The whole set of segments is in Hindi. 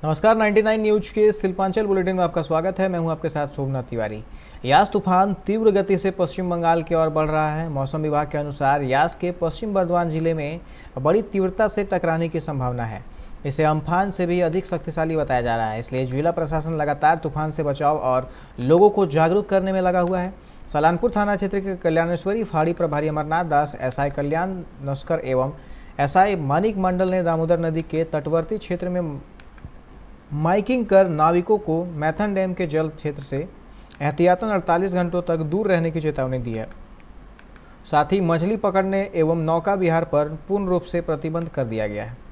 नमस्कार 99 न्यूज के शिल्पांचल बुलेटिन में आपका स्वागत है। मैं हूं आपके साथ सोमनाथ तिवारी। यास तूफान तीव्र गति से पश्चिम बंगाल की ओर बढ़ रहा है। मौसम विभाग के अनुसार यास के पश्चिम बर्धमान जिले में बड़ी तीव्रता से टकराने की संभावना है। इसे अम्फान से भी अधिक शक्तिशाली बताया जा रहा है। इसलिए जिला प्रशासन लगातार तूफान से बचाव और लोगों को जागरूक करने में लगा हुआ है। सलानपुर थाना क्षेत्र के कल्याणेश्वरी फाड़ी प्रभारी अमरनाथ दास, एसआई कल्याण नस्कर एवं एसआई मानिक मंडल ने दामोदर नदी के तटवर्ती क्षेत्र में माइकिंग कर नाविकों को मैथन डैम के जल क्षेत्र से एहतियातन 48 घंटों तक दूर रहने की चेतावनी दी है। साथ ही मछली पकड़ने एवं नौका विहार पर पूर्ण रूप से प्रतिबंध कर दिया गया है।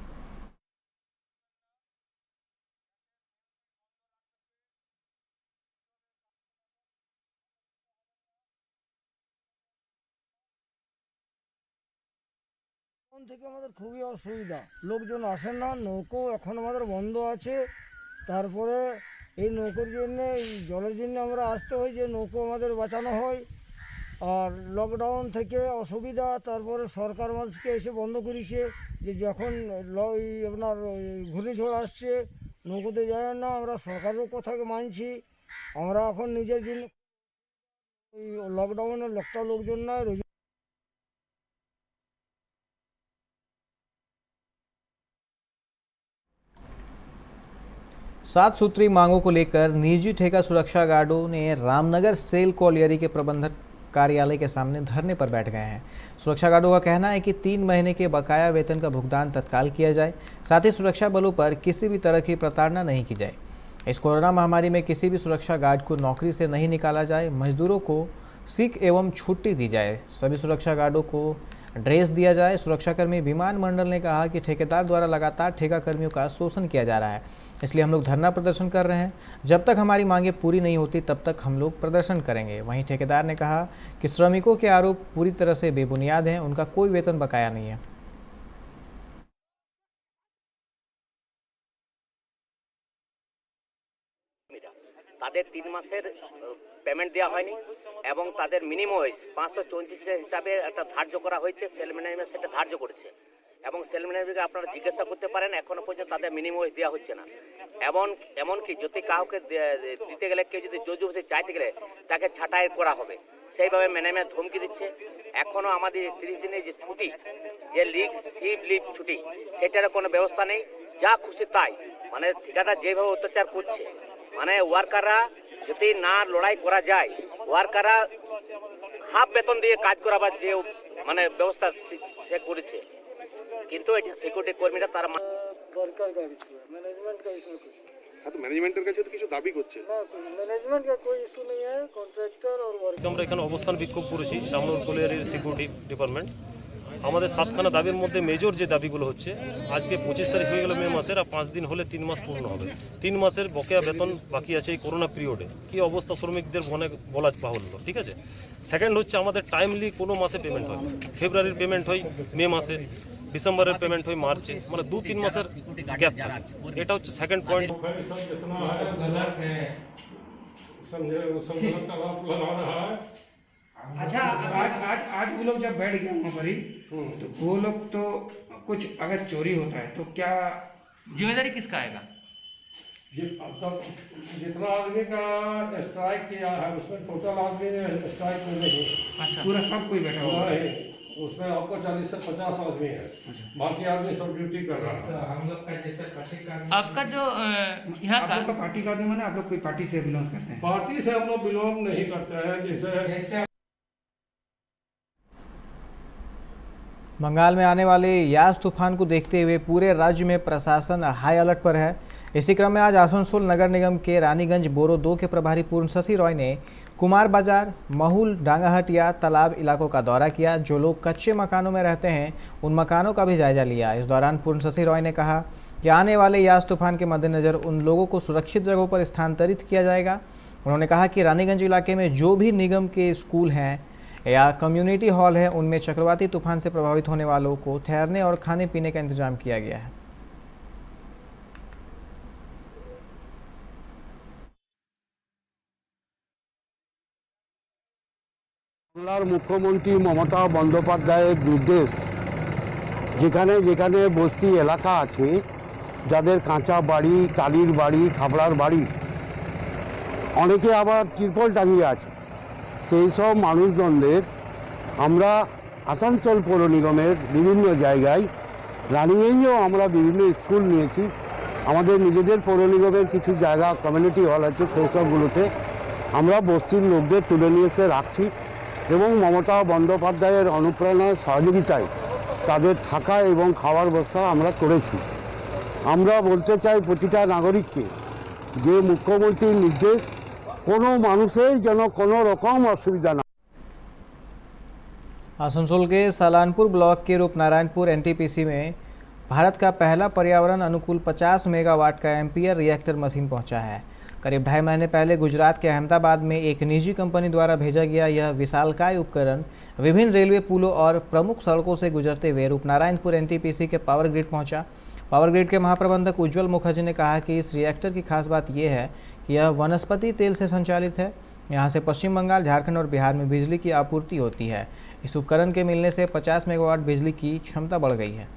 থেকে আমাদের খুবই অসুবিধা, লোকজন আসে না, নৌকো এখন আমাদের বন্ধ আছে। তারপরে এই নৌকোর জন্য, এই জলের জন্য আমরা আসতে হয় যে নৌকো আমাদের বাঁচানো হয়। আর লকডাউন থেকে অসুবিধা, তারপরে সরকার মানুষকে এসে বন্ধ করেছে যে যখন আপনার ঘূর্ণিঝড় আসছে নৌকোতে যায় না। আমরা সরকারের কথাকে মানছি। আমরা এখন নিজের জন্য ওই লকডাউনে লোকজন নয়। 7 सूत्री मांगों को लेकर निजी ठेका सुरक्षा गार्डों ने रामनगर सेल कॉलियरी के प्रबंधक कार्यालय के सामने धरने पर बैठ गए हैं। सुरक्षा गार्डों का कहना है कि 3 महीने के बकाया वेतन का भुगतान तत्काल किया जाए, साथ ही सुरक्षा बलों पर किसी भी तरह की प्रताड़ना नहीं की जाए। इस कोरोना महामारी में किसी भी सुरक्षा गार्ड को नौकरी से नहीं निकाला जाए, मजदूरों को सिक एवं छुट्टी दी जाए, सभी सुरक्षा गार्डों को ड्रेस दिया जाए। सुरक्षाकर्मी विमान मंडल ने कहा कि ठेकेदार द्वारा लगातार ठेका कर्मियों का शोषण किया जा रहा है, इसलिए हम लोग धरना प्रदर्शन कर रहे हैं। जब तक हमारी मांगें पूरी नहीं होती तब तक हम लोग प्रदर्शन करेंगे। वहीं ठेकेदार ने कहा कि श्रमिकों के आरोप पूरी तरह से बेबुनियाद हैं, उनका कोई वेतन बकाया नहीं है। তাদের 3 মাসের পেমেন্ট দেওয়া হয়নি এবং তাদের মিনিমাম ওয়েজ 534 হিসাবে একটা ধার্য করা হয়েছে। সেল ম্যানেজমেন্ট সেটা ধার্য করেছে এবং সেল ম্যানেজমেন্টকে আপনারা জিজ্ঞাসা করতে পারেন, এখনো পর্যন্ত তাদের মিনিমাম ওয়েজ দেওয়া হচ্ছে না। এমনকি যদি কাউকে দিতে গেলে, কেউ যদি জোর চাইতে গেলে তাকে ছাঁটাই করা হবে, সেইভাবে ম্যানেজমেন্ট ধমকি দিচ্ছে। এখনও আমাদের 30 দিনের যে ছুটি, যে সিভ লিভ ছুটি, সেটার কোনো ব্যবস্থা নেই। যা খুশি তাই, মানে ঠিকাদার যেভাবে অত্যাচার করছে, মানে ওয়ার্কাররা যদি না লড়াই করা যায়, ওয়ার্কাররা হাফ বেতন দিয়ে কাজ করাবার যে মানে ব্যবস্থা সে করেছে, কিন্তু এটি সিকিউরিটি কর্মীরা তারা सरकार का इशू है, मैनेजमेंट का इशू कुछ तो मैनेजमेंटेর কাছে তো কিছু দাবি করছে ना। मैनेजमेंट का कोई इशू नहीं है, कॉन्ट्रैक्टर और वर्कर। আমরা এখানে অবস্থান বিক্ষোভ করেছি রামনগর কলিয়ারির সিকিউরিটি ডিপার্টমেন্ট। আমাদের 7খানা দাবির মধ্যে মেজর যে দাবিগুলো হচ্ছে, আজকে 25 তারিখ হয়ে গেল মে মাসের, আর 5 দিন হলে 3 মাস পূর্ণ হবে। 3 মাসের বকেয়া বেতন বাকি আছে এই করোনা পিরিয়ডে। কি অবস্থা শ্রমিকদের বলা বাহুল্য, ঠিক আছে। সেকেন্ড হচ্ছে আমাদের টাইমলি কোনো মাসে পেমেন্ট হয়, ফেব্রুয়ারির পেমেন্ট হয় মে মাসে, ডিসেম্বরের পেমেন্ট হয় মার্চে, মানে 2-3 মাসের গ্যাপ থাকে। এটা হচ্ছে সেকেন্ড পয়েন্ট। अच्छा, आज वो लोग जब बैठ गए वहाँ पर ही, तो वो लोग तो कुछ अगर चोरी होता है तो क्या जिम्मेदारी किसका आएगा? ये अब तक जितना आदमी का स्ट्राइक किया है उसमें टोटल आदमी ने स्ट्राइक में नहीं, अच्छा, पूरा सब कोई बैठा हुआ है? नहीं, उसमें आपको 40 से 50 आदमी है, बाकी आदमी सब ड्यूटी कर रहा है। हम लोग का जैसे पार्टी का आपका जो यहाँ आप का लोग का पार्टी का आदमी माने आप लोग कोई पार्टी से बिलोंग करते हैं? पार्टी से हम लोग बिलोंग नहीं करते हैं। जैसे बंगाल में आने वाले यास तूफान को देखते हुए पूरे राज्य में प्रशासन हाई अलर्ट पर है। इसी क्रम में आज आसनसोल नगर निगम के रानीगंज बोरो 2 के प्रभारी पूर्ण शशि रॉय ने कुमार बाजार, महूल, डांगाहटिया, तालाब इलाकों का दौरा किया। जो लोग कच्चे मकानों में रहते हैं उन मकानों का भी जायजा लिया। इस दौरान पूर्ण शशि रॉय ने कहा कि आने वाले यास तूफान के मद्देनज़र उन लोगों को सुरक्षित जगहों पर स्थानांतरित किया जाएगा। उन्होंने कहा कि रानीगंज इलाके में जो भी निगम के स्कूल हैं या कम्युनिटी हॉल है, उनमें चक्रवाती तूफान से प्रभावित होने वालों को ठहरने और खाने पीने का इंतजाम किया गया है। বাংলার মুখ্যমন্ত্রী মমতা বন্দ্যোপাধ্যায়ের নির্দেশ, যেখানে যেখানে বস্তি এলাকা আছে যাদের কাঁচা বাড়ি, টালির বাড়ি, খাবড়ার বাড়ি, অনেকে আবার তিরপল টাঙিয়ে আছে, সেই সব মানুষজনদের আমরা আসানসোল পৌর নিগমের বিভিন্ন জায়গায় রানিগঞ্জেও আমরা বিভিন্ন স্কুল নিয়েছি। আমাদের নিজেদের পৌর নিগমের কিছু জায়গা কমিউনিটি হল আছে, সেই সবগুলোতে আমরা বস্তির লোকদের তুলে নিয়ে এসে রাখছি এবং মমতা বন্দ্যোপাধ্যায়ের অনুপ্রেরণার সহযোগিতায় তাদের থাকা এবং খাওয়ার ব্যবস্থা আমরা করেছি। আমরা বলতে চাই প্রতিটা নাগরিককে যে মুখ্যমন্ত্রীর নির্দেশ, কোনো মানুষের যেন কোনো রকম অসুবিধা না। आसनसोल के सालानपुर ब्लॉक के रूपनारायणपुर एनटीपीसी में भारत का पहला पर्यावरण अनुकूल 50 मेगावाट का एम्पियर रिएक्टर मशीन पहुंचा है। करीब 2.5 महीने पहले गुजरात के अहमदाबाद में एक निजी कंपनी द्वारा भेजा गया यह विशालकाय उपकरण विभिन्न रेलवे पुलों और प्रमुख सड़कों से गुजरते हुए रूपनारायणपुर एनटीपीसी के पावर ग्रिड पहुंचा। पावर ग्रिड के महाप्रबंधक उज्ज्वल मुखर्जी ने कहा कि इस रिएक्टर की खास बात यह है कि यह वनस्पति तेल से संचालित है। यहाँ से पश्चिम बंगाल, झारखंड और बिहार में बिजली की आपूर्ति होती है। इस उपकरण के मिलने से 50 मेगावाट बिजली की क्षमता बढ़ गई है।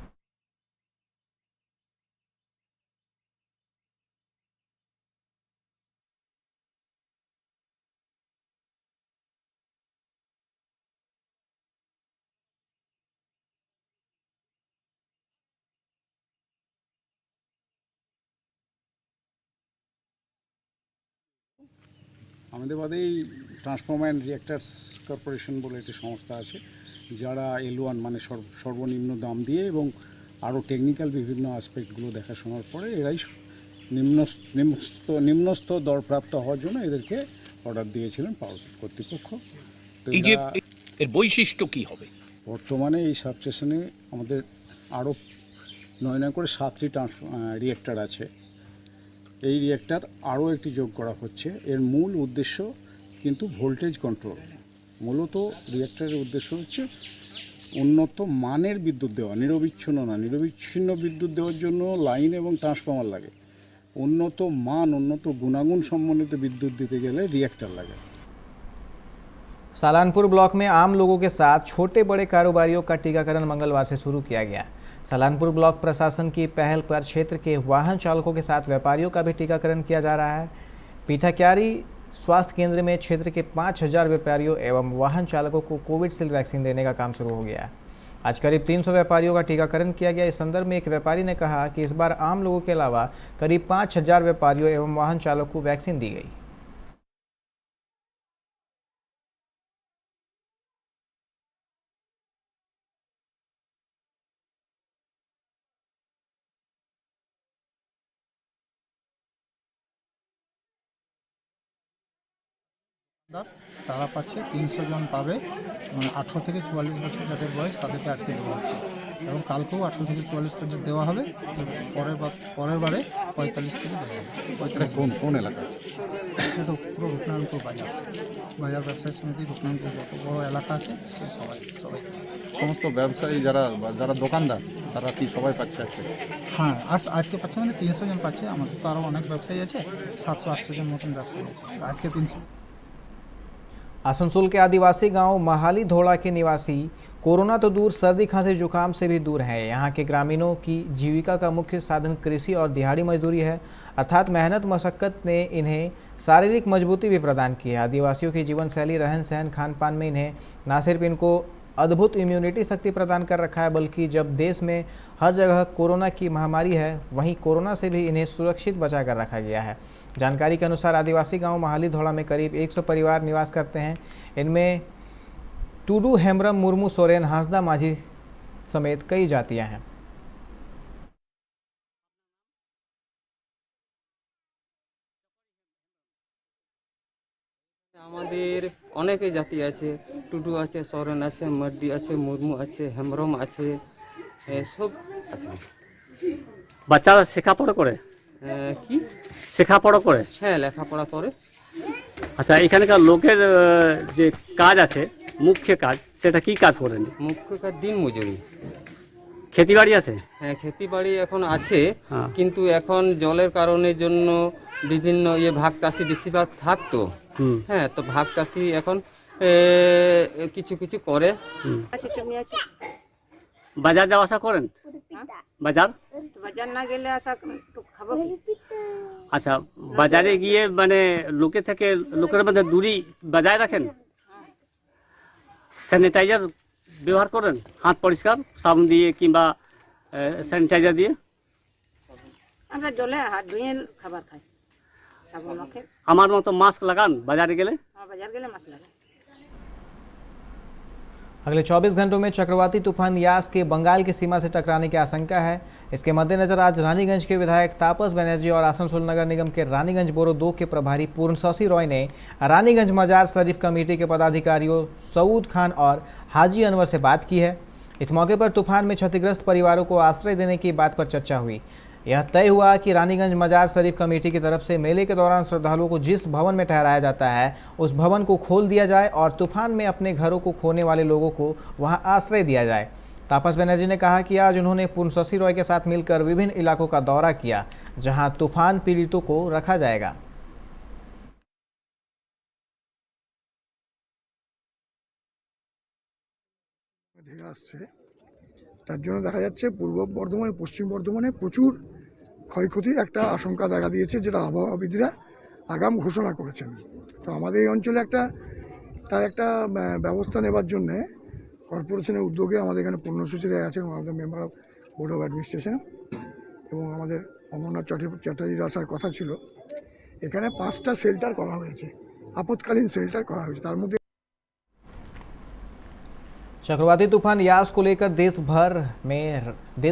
আমাদের বাদেই ট্রান্সফর্মার অ্যান্ড রিঅ্যাক্টার্স কর্পোরেশন বলে একটি সংস্থা আছে, যারা L1 মানে সর্বনিম্ন দাম দিয়ে এবং আরও টেকনিক্যাল বিভিন্ন আসপেক্টগুলো দেখাশোনার পরে এরাই নিম্নস্থ দরপ্রাপ্ত হওয়ার জন্য এদেরকে অর্ডার দিয়েছিলেন পাওয়ার কর্তৃপক্ষ। তো এর বৈশিষ্ট্য কী হবে? বর্তমানে এই সাবস্টেশনে আমাদের আরও 9 করে 7টি রিঅ্যাক্টার আছে। এই রিঅ্যাক্টার আরও একটি যোগ করা হচ্ছে। এর মূল উদ্দেশ্য কিন্তু ভোল্টেজ কন্ট্রোল। মূলত রিঅ্যাক্টারের উদ্দেশ্য হচ্ছে উন্নত মানের বিদ্যুৎ দেওয়া, নিরবিচ্ছিন্ন না। নিরবিচ্ছিন্ন বিদ্যুৎ দেওয়ার জন্য লাইন এবং ট্রান্সফর্মার লাগে। উন্নত মান, উন্নত গুণাগুণ সম্বন্ধিত বিদ্যুৎ দিতে গেলে रिएक्टर लगे। सालानपुर ब्लॉक में आम लोगों के साथ छोटे बड़े कारोबारियों का टीकाकरण मंगलवार से शुरू किया गया। सालानपुर ब्लॉक प्रशासन की पहल पर क्षेत्र के वाहन चालकों के साथ व्यापारियों का भी टीकाकरण किया जा रहा है। पीठाक्यारी स्वास्थ्य केंद्र में क्षेत्र के 5000 व्यापारियों एवं वाहन चालकों को कोविडशील्ड वैक्सीन देने का काम शुरू हो गया है। आज करीब 300 व्यापारियों का टीकाकरण किया गया। इस संदर्भ में एक व्यापारी ने कहा कि इस बार आम लोगों के अलावा करीब 5000 व्यापारियों एवं वाहन चालकों को वैक्सीन दी गई। তারা পাচ্ছে 300 জন পাবে, 18 থেকে 44 বছর যাদের বয়স তাদেরকে আজকে দেওয়া হচ্ছে এবং কালকেও 18 থেকে 44 পর্যন্ত দেওয়া হবে। পরের বারে 45 থেকে দেওয়া হবে। 45 কোন এলাকা? এটা পুরো রূপনারায়ণপুর বাজার ব্যবসায়ী সমিতি রূপনারায়ণপুর যত বড় এলাকা আছে সে সবাই সমস্ত ব্যবসায়ী যারা দোকানদার তারা কি সবাই পাচ্ছে আজকে? হ্যাঁ, আজকে পাচ্ছে মানে 300 জন পাচ্ছে। আমাদের তো আরও অনেক ব্যবসায়ী আছে, 700-800 জন মতন ব্যবসায়ী আছে, আজকে 300। आसनसोल के आदिवासी गांव महाली धोड़ा के निवासी कोरोना तो दूर, सर्दी खांसी जुकाम से भी दूर हैं। यहाँ के ग्रामीणों की जीविका का मुख्य साधन कृषि और दिहाड़ी मजदूरी है, अर्थात मेहनत मशक्कत ने इन्हें शारीरिक मजबूती भी प्रदान की है। आदिवासियों की जीवन शैली, रहन सहन, खान पान में इन्हें न सिर्फ इनको अद्भुत इम्यूनिटी शक्ति प्रदान कर रखा है, बल्कि जब देश में हर जगह कोरोना की महामारी है, वहीं कोरोना से भी इन्हें सुरक्षित बचा कर रखा गया है। जानकारी के अनुसार आदिवासी गांव महाली धोड़ा में करीब 100 परिवार निवास करते हैं। इनमें टूडू, हेम्ब्रम, मुर्मू, सोरेन, हांसदा, माझी समेत कई जातियां हैं। আমাদের অনেকই জাতি আছে, টুডু আছে, সোরেন আছে, মাড্ডি আছে, মুর্মু আছে, হেমব্রম আছে, সব আছে। বাচ্চারা শেখাপড়া করে? কি শেখাপড়া করে? হ্যাঁ, লেখাপড়া করে। আচ্ছা, এখানকার লোকের যে কাজ আছে, মুখ্য কাজ, সেটা কি কাজ করেন? মুখ্য কাজ দিন মজুরি। খেতিবাড়ি আছে? হ্যাঁ, খেতিবাড়ি এখন আছে, কিন্তু এখন জলের কারণের জন্য বিভিন্ন ভাগ চাষি বেশিরভাগ থাকতো। হ্যাঁ, তো ভাগ চাষি এখন কিছু কিছু করে। বাজার যাওয়া আসা করেন? বাজার? বাজার না গেলে আসা খাবো কি? আচ্ছা, বাজারে গিয়ে মানে লোকের মধ্যে দূরি বজায় রাখেন, স্যানিটাইজার ব্যবহার করেন, হাত পরিষ্কার সাবান দিয়ে কিংবা স্যানিটাইজার দিয়ে? আমরা জলে হাত ধুয়ে খাবার খাই, সাবান মাখে। আমার মতো মাস্ক লাগান বাজারে গেলে? বাজার গেলে মাস্ক লাগাই। अगले 24 घंटों में चक्रवाती तूफान यास के बंगाल की सीमा से टकराने की आशंका है। इसके मद्देनजर आज रानीगंज के विधायक तापस बनर्जी और आसनसोल नगर निगम के रानीगंज बोरो 2 के प्रभारी पूर्णशौसी रॉय ने रानीगंज मजार शरीफ कमेटी के पदाधिकारियों सऊद खान और हाजी अनवर से बात की है। इस मौके पर तूफान में क्षतिग्रस्त परिवारों को आश्रय देने की बात पर चर्चा हुई। यह तय हुआ कि रानीगंज मजार शरीफ कमेटी की तरफ से मेले के दौरान श्रद्धालुओं को जिस भवन में ठहराया जाता है उस भवन को खोल दिया जाए और तूफान में अपने घरों को खोने वाले लोगों को वहां आश्रय दिया जाए। तापस बनर्जी ने कहा कि आज उन्होंने पूर्णशौसी रॉय के साथ मिलकर विभिन्न इलाकों का दौरा किया जहां तूफान पीड़ितों को रखा जाएगा। তার জন্য দেখা যাচ্ছে পূর্ব বর্ধমানে পশ্চিম বর্ধমানে প্রচুর ক্ষয়ক্ষতির একটা আশঙ্কা দেখা দিয়েছে, যেটা আবহাওয়াবিদরা আগাম ঘোষণা করেছেন। তো আমাদের এই অঞ্চলে তার একটা ব্যবস্থা নেবার জন্যে কর্পোরেশনের উদ্যোগে আমাদের এখানে পূর্ণশীরা আছেন, আমাদের member of board of administration, এবং আমাদের অমরনাথ চ্যাটার্জির আসার কথা ছিল। এখানে 5টা শেল্টার করা হয়েছে, আপৎকালীন শেল্টার করা হয়েছে। তার মধ্যে चक्रवाती तूफान यास को लेकर देश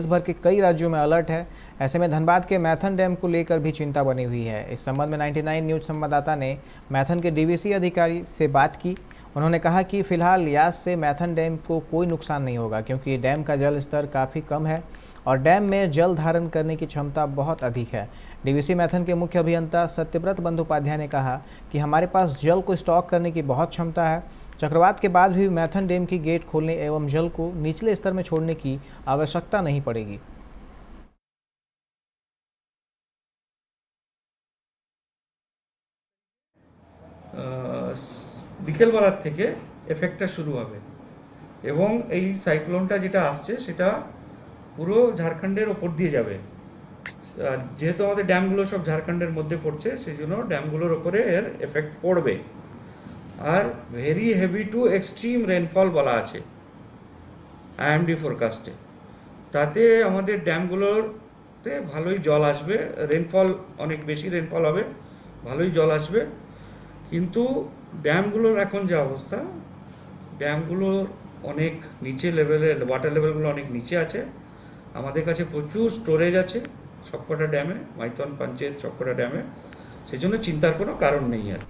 भर के कई राज्यों में अलर्ट है। ऐसे में धनबाद के मैथन डैम को लेकर भी चिंता बनी हुई है। इस संबंध में 99 न्यूज संवाददाता ने मैथन के डीवीसी अधिकारी से बात की। उन्होंने कहा कि फिलहाल यास से मैथन डैम को कोई नुकसान नहीं होगा क्योंकि डैम का जल स्तर काफ़ी कम है और डैम में जल धारण करने की क्षमता बहुत अधिक है। डीवीसी मैथन के मुख्य अभियंता सत्यव्रत बंदोपाध्याय ने कहा कि हमारे पास जल को स्टॉक करने की बहुत क्षमता है। चक्रवात के बाद भी मैथन डैम की गेट खोलने एवं जल को निचले स्तर में छोड़ने की आवश्यकता नहीं पड़ेगी। বিকেলবেলার থেকে এফেক্টটা শুরু হবে এবং এই সাইক্লোনটা যেটা আসছে সেটা পুরো ঝাড়খণ্ডের ওপর দিয়ে যাবে। আর যেহেতু আমাদের ড্যামগুলো সব ঝাড়খণ্ডের মধ্যে পড়ছে সেই জন্য ড্যামগুলোর ওপরে এর এফেক্ট পড়বে। আর very heavy to extreme rainfall বলা আছে আইএমডি ফোরকাস্টে। তাতে আমাদের ড্যামগুলোতে ভালোই জল আসবে, রেনফল অনেক বেশি রেনফল হবে, ভালোই জল আসবে। কিন্তু ড্যামগুলোর এখন যে অবস্থা, ড্যামগুলোর অনেক নিচে লেভেলে, ওয়াটার লেভেলগুলো অনেক নিচে আছে। আমাদের কাছে প্রচুর স্টোরেজ আছে সবকটা ড্যামে, মাইথন পঞ্চায়েত সবকটা ড্যামে, সেই জন্য চিন্তার কোনো কারণ নেই। আর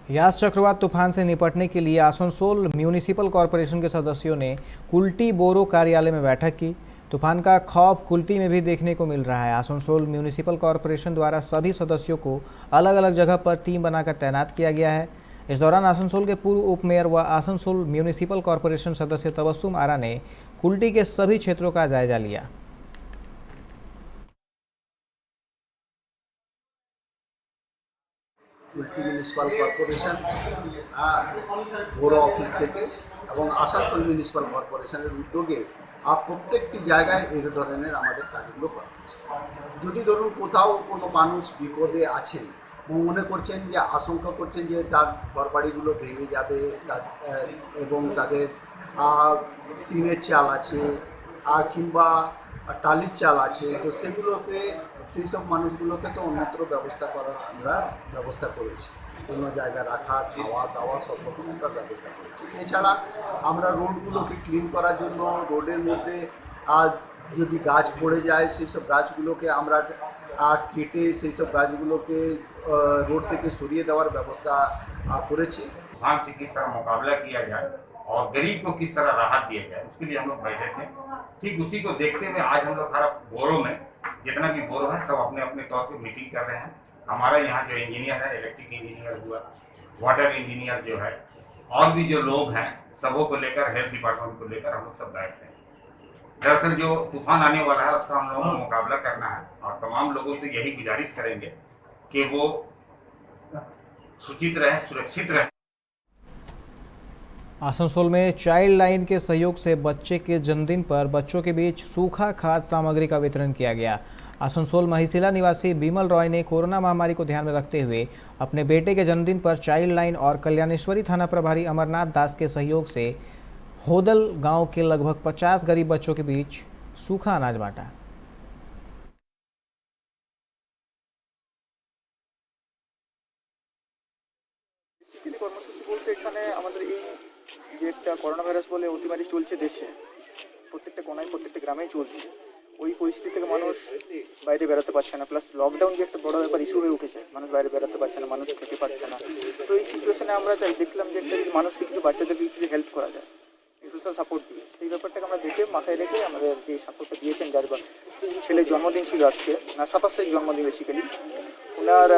यास चक्रवात तूफान से निपटने के लिए आसनसोल म्यूनिसिपल कॉरपोरेशन के सदस्यों ने कुल्टी बोरो कार्यालय में बैठक की। तूफान का खौफ कुल्टी में भी देखने को मिल रहा है। आसनसोल म्यूनिसिपल कॉरपोरेशन द्वारा सभी सदस्यों को अलग अलग जगह पर टीम बनाकर तैनात किया गया है। इस दौरान आसनसोल के पूर्व उप मेयर व आसनसोल म्यूनिसिपल कॉरपोरेशन सदस्य तबस्सुम आरा ने कुल्टी के सभी क्षेत्रों का जायजा लिया। কুল্টি মিউনিসিপাল কর্পোরেশন বড় অফিস থেকে এবং আসানসোল মিউনিসিপাল কর্পোরেশনের উদ্যোগে প্রত্যেকটি জায়গায় এই ধরনের আমাদের কাজগুলো করা হচ্ছে। যদি ধরুন কোথাও কোনো মানুষ বিপদে আছেন, মনে করছেন যে আশঙ্কা করছেন যে তার ঘরবাড়িগুলো ভেঙে যাবে এবং তাদের টিনের চাল আছে কিংবা টালির চাল আছে, তো সেগুলোতে সেই সব মানুষগুলোকে তো অন্যত্র আমরা ব্যবস্থা করেছি। কোনো জায়গায় রাখা, খাওয়া দাওয়া সব রকম আমরা ব্যবস্থা করেছি। এছাড়া আমরা রোডগুলোকে ক্লিন করার জন্য রোডের মধ্যে যদি গাছ পড়ে যায় সেই সব গাছগুলোকে আমরা কেটে সেই সব গাছগুলোকে रोड থেকে সরিয়ে দেওয়ার ব্যবস্থা করেছি। तूफान से किस तरह मुकाबला किया जाए और गरीब को किस तरह राहत दिया जाए उसके लिए हम लोग बैठे थे। ठीक उसी को देखते हुए आज हम लोग हर बोरो में जितना भी बोरो है सब अपने अपने तौर पे मीटिंग कर रहे हैं। हमारा यहाँ जो इंजीनियर है, इलेक्ट्रिक इंजीनियर हुआ, वाटर इंजीनियर जो है, और भी जो लोग हैं सबों को लेकर, हेल्थ डिपार्टमेंट को लेकर हम लोग सब बैठ रहे हैं। दरअसल जो तूफान आने वाला है उसका हम लोगों को मुकाबला करना है और तमाम लोगों से यही गुजारिश करेंगे कि वो सूचित रहे, सुरक्षित रहे। आसनसोल में चाइल्ड लाइन के सहयोग से बच्चे के जन्मदिन पर बच्चों के बीच सूखा खाद्य सामग्री का वितरण किया गया। आसनसोल महिसिला निवासी बिमल रॉय ने कोरोना महामारी को ध्यान में रखते हुए अपने बेटे के जन्मदिन पर चाइल्ड लाइन और कल्याणेश्वरी थाना प्रभारी अमरनाथ दास के सहयोग से होदल गांव के लगभग 50 गरीब बच्चों के बीच सूखा अनाज बांटा। কর্মসূচি বলতে এখানে আমাদের এই যে একটা করোনা ভাইরাস বলে অতিমারি চলছে দেশে, প্রত্যেকটা কোনায় প্রত্যেকটা গ্রামেই চলছে। ওই পরিস্থিতি থেকে মানুষ বাইরে বেরোতে পারছে না, প্লাস লকডাউন যে একটা বড় ব্যাপার ইস্যু হয়ে উঠেছে, মানুষ বাইরে বেরোতে পারছে না, মানুষ খেতে পারছে না। তো এই সিচুয়েশনে আমরা দেখলাম যে একটা মানুষকে কিছু বাচ্চাদেরকে কিছু হেল্প করা যায়, সোশ্যাল সাপোর্ট দিয়ে, সেই ব্যাপারটাকে আমরা দেখে মাথায় রেখে আমাদের যে সাপোর্টটা দিয়েছেন, যার ছেলের জন্মদিন ছিল আজকে, না 27 তারিখ জন্মদিন বেসিক্যালি, ওনার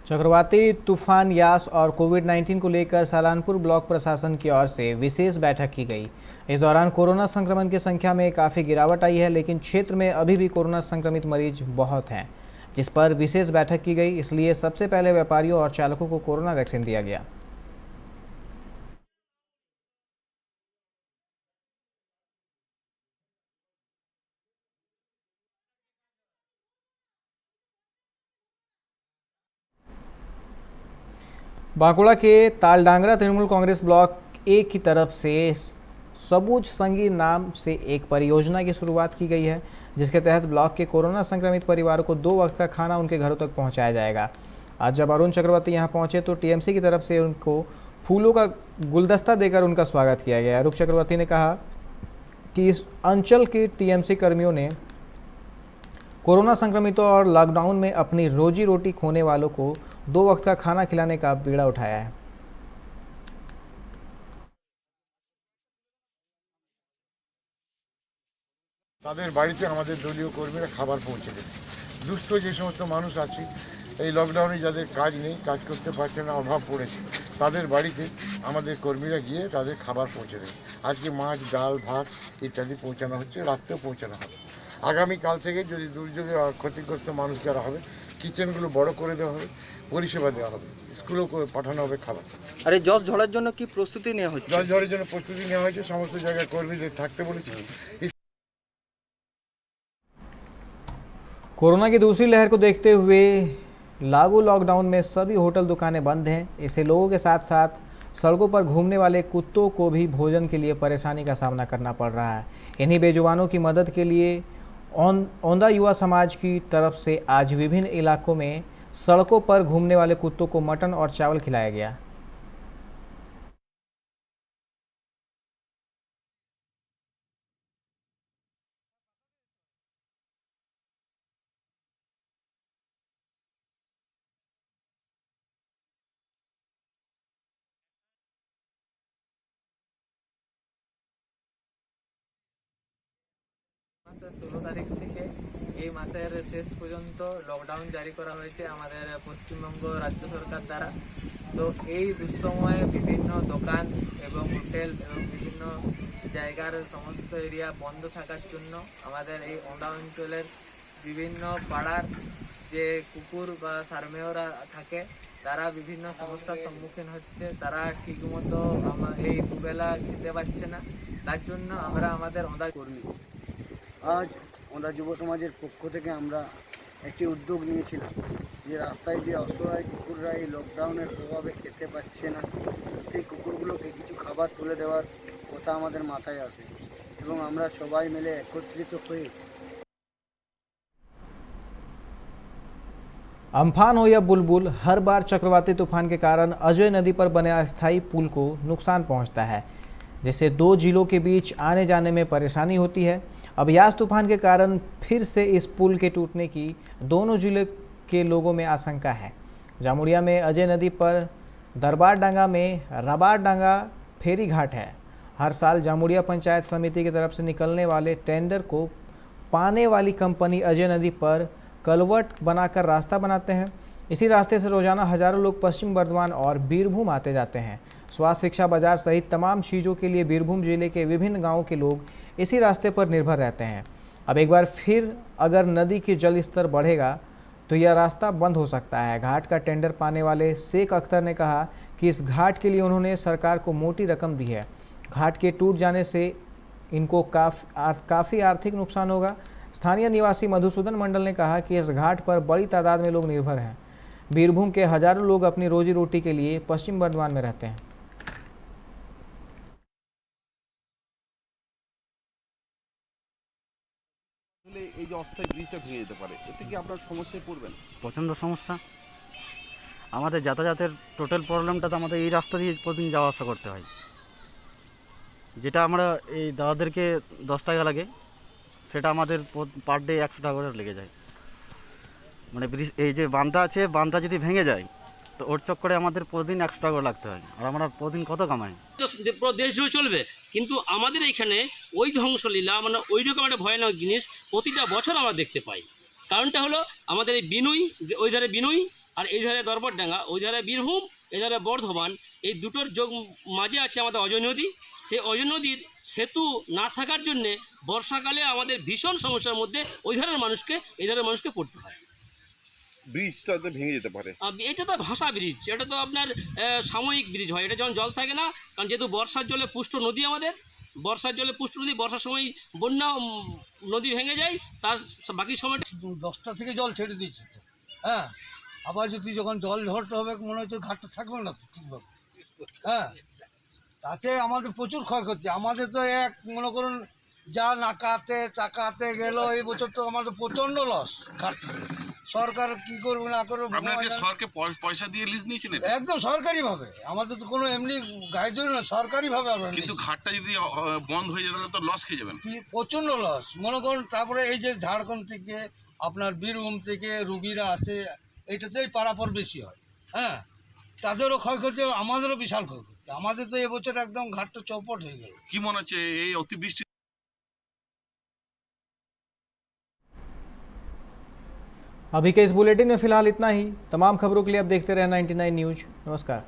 चक्रवाती तूफान यास और कोविड-19 को लेकर सालानपुर ब्लॉक प्रशासन की ओर से विशेष बैठक की गई। इस दौरान कोरोना संक्रमण की संख्या में काफ़ी गिरावट आई है, लेकिन क्षेत्र में अभी भी कोरोना संक्रमित मरीज बहुत हैं, जिस पर विशेष बैठक की गई। इसलिए सबसे पहले व्यापारियों और चालकों को कोरोना वैक्सीन दिया गया। बांकुड़ा के तालडांगरा तृणमूल कांग्रेस ब्लॉक ए की तरफ से सबूज संगी नाम से एक परियोजना की शुरुआत की गई है, जिसके तहत ब्लॉक के कोरोना संक्रमित परिवारों को 2 वक्त का खाना उनके घरों तक पहुंचाया जाएगा। आज जब अरुण चक्रवर्ती यहां पहुंचे तो टीएमसी की तरफ से उनको फूलों का गुलदस्ता देकर उनका स्वागत किया गया। अरुण चक्रवर्ती ने कहा कि इस अंचल के टीएमसी कर्मियों ने कोरोना संक्रमितों और लॉकडाउन में अपनी रोजी रोटी खोने वालों को 2 वक्त का खाना खिलाने का बीड़ा उठाया है। তাদের বাড়িতে আমাদের দলীয় কর্মীরা খাবার পৌঁছে দেবে। দুস্থ যে সমস্ত মানুষ আছে, এই লকডাউনে যাদের কাজ নেই, কাজ করতে পারছে না, অভাব পড়েছে, তাদের বাড়িতে আমাদের কর্মীরা গিয়ে তাদের খাবার পৌঁছে দেবে। আজকে মাছ, ডাল, ভাত ইত্যাদি পৌঁছানো হচ্ছে, রাত্রেও পৌঁছানো হবে। আগামীকাল থেকে যদি দুর্যোগে ক্ষতিগ্রস্ত মানুষ যারা হবে, কিচেনগুলো বড় করে দেওয়া হবে, পরিষেবা দেওয়া হবে, স্কুলেও পাঠানো হবে খাবার। আর এই জল ঝড়ের জন্য কি প্রস্তুতি নেওয়া হচ্ছে? জল ঝড়ের জন্য প্রস্তুতি নেওয়া হয়েছে, সমস্ত জায়গায় কর্মীদের থাকতে বলেছি। कोरोना की दूसरी लहर को देखते हुए लागू लॉकडाउन में सभी होटल दुकानें बंद हैं। इससे लोगों के साथ साथ सड़कों पर घूमने वाले कुत्तों को भी भोजन के लिए परेशानी का सामना करना पड़ रहा है। इन्हीं बेजुबानों की मदद के लिए औंधा युवा समाज की तरफ से आज विभिन्न इलाकों में सड़कों पर घूमने वाले कुत्तों को मटन और चावल खिलाया गया। মাসের 16 তারিখ থেকে এই মাসের শেষ পর্যন্ত লকডাউন জারি করা হয়েছে আমাদের পশ্চিমবঙ্গ রাজ্য সরকার দ্বারা। তো এই দুঃসময়ে বিভিন্ন দোকান এবং হোটেল এবং বিভিন্ন জায়গার সমস্ত এরিয়া বন্ধ থাকার জন্য আমাদের এই ওন্দা অঞ্চলের বিভিন্ন পাড়ার যে কুকুর বা সারমেয়রা থাকে, তারা বিভিন্ন সমস্যার সম্মুখীন হচ্ছে। তারা ঠিকমতো এই দুবেলা খেতে পাচ্ছে না, তার জন্য আমরা আমাদের ওন্দা কর্মী আজ ওন্দা যুব সমাজের পক্ষ থেকে আমরা একটি উদ্যোগ নিয়েছিলাম যে রাস্তায় যে অসহায় কুকুররা এই লকডাউনের প্রভাবে খেতে পাচ্ছে না, সেই কুকুরগুলোকে কিছু খাবার তুলে দেওয়ার কথা আমাদের মাথায় আসে এবং আমরা সবাই মিলে একত্রিত হয়ে अम्फान हो या बुलबुल, हर बार चक्रवाती तूफान के कारण अजय नदी पर बने अस्थायी पुल को नुकसान पहुंचता है, जिससे 2 जिलों के बीच आने जाने में परेशानी होती है। अब यास तूफान के कारण फिर से इस पुल के टूटने की दोनों जिले के लोगों में आशंका है। जामुड़िया में अजय नदी पर दरबार डांगा में रबार डांगा फेरी घाट है। हर साल जामुड़िया पंचायत समिति की तरफ से निकलने वाले टेंडर को पाने वाली कंपनी अजय नदी पर कलवर्ट बनाकर रास्ता बनाते हैं। इसी रास्ते से रोजाना हजारों लोग पश्चिम बर्धमान और बीरभूम आते जाते हैं। स्वास्थ्य, शिक्षा, बाजार सहित तमाम चीज़ों के लिए बीरभूम जिले के विभिन्न गांवों के लोग इसी रास्ते पर निर्भर रहते हैं। अब एक बार फिर अगर नदी के जल स्तर बढ़ेगा तो यह रास्ता बंद हो सकता है। घाट का टेंडर पाने वाले शेख अख्तर ने कहा कि इस घाट के लिए उन्होंने सरकार को मोटी रकम दी है। घाट के टूट जाने से इनको काफ़ी आर्थिक नुकसान होगा। स्थानीय निवासी मधुसूदन मंडल ने कहा कि इस घाट पर बड़ी तादाद में लोग निर्भर हैं। बीरभूम के हजारों लोग अपनी रोजी रोटी के लिए पश्चिम बर्धमान में रहते हैं। এই যে অস্থায়ী ব্রিজটা ভেঙে যেতে পারে, এতে কি আপনার সমস্যায় পড়বেন? প্রচণ্ড সমস্যা। আমাদের যাতায়াতের টোটাল প্রবলেমটা তো আমাদের এই রাস্তা দিয়ে প্রতিদিন যাওয়া আসা করতে হয়, যেটা আমরা এই দাদাদেরকে 10 টাকা লাগে, সেটা আমাদের পার ডে 100 টাকা করে লেগে যায়। মানে ব্রিজ এই যে বাঁধটা আছে, বাঁধটা যদি ভেঙে যায় তো ওর চক্করে আমাদের প্রতিদিন 100 টাকা করে লাগতে হয়, আর আমরা প্রতিদিন কত কামাই? পুরো দেশ জুড়ে চলবে, কিন্তু আমাদের এইখানে ওই ধ্বংসলীলা মানে ওই রকম একটা ভয়ানক জিনিস প্রতিটা বছর আমরা দেখতে পাই। কারণটা হলো আমাদের এই বিনুই, ওই ধারে বিনুই আর এই ধারে দরবারডাঙ্গা, ওই ধারে বীরভূম, এই ধারে বর্ধমান, এই দুটোর যোগ মাঝে আছে আমাদের অজয় নদী। সেই অজয় নদীর সেতু না থাকার জন্যে বর্ষাকালে আমাদের ভীষণ সমস্যার মধ্যে ওই ধারের মানুষকে এই ধারের মানুষকে পড়তে হয়। ব্রিজটা তো ভেঙে যেতে পারে। এটা তো ভাষা ব্রিজ, এটা তো আপনার সাময়িক ব্রিজ হয়। এটা যখন জল থাকে না, কারণ যেহেতু বর্ষার জলে পুষ্ট নদী, আমাদের বর্ষার জলে পুষ্ট নদী, বর্ষার সময় বন্যা নদী ভেঙে যায়, তার বাকি সময়টা 10টা থেকে জল ছেড়ে দিচ্ছে। হ্যাঁ, আবার যদি যখন জল ঝড়টা হবে মনে হচ্ছে ঘাটটা থাকবে না ঠিকভাবে। হ্যাঁ, তাতে আমাদের প্রচুর ক্ষয়ক্ষতি। আমাদের তো মনে করুন যা টাকাতে গেল এই বছর, তো আমাদের প্রচণ্ড লস। ঘাট সরকার কি করবে না করবে, আপনারা সরকারকে পয়সা দিয়ে লিজ নিয়েছেন? একদম সরকারিভাবে, আমাদের তো কোনো এমনি গায়ে জড়ি না, সরকারিভাবে। কিন্তু ঘাটটা যদি বন্ধ হয়ে যায় তাহলে তো লস খেয়ে যাবেন। প্রচণ্ড লস মনে করুন। তারপরে এই যে ঝাড়খণ্ড থেকে আপনার বীরভূম থেকে রুগীরা আসে, এইটাতেই পারাপার বেশি হয়। হ্যাঁ, তাদেরও ক্ষয়ক্ষতি, আমাদেরও বিশাল ক্ষয়ক্ষতি। আমাদের তো এবছর একদম ঘাটটা চৌপট হয়ে গেল। কি মনে হচ্ছে এই অতিবৃষ্টি? अभी के इस बुलेटिन में फिलहाल इतना ही। तमाम खबरों के लिए आप देखते रहें 99 न्यूज़। नमस्कार।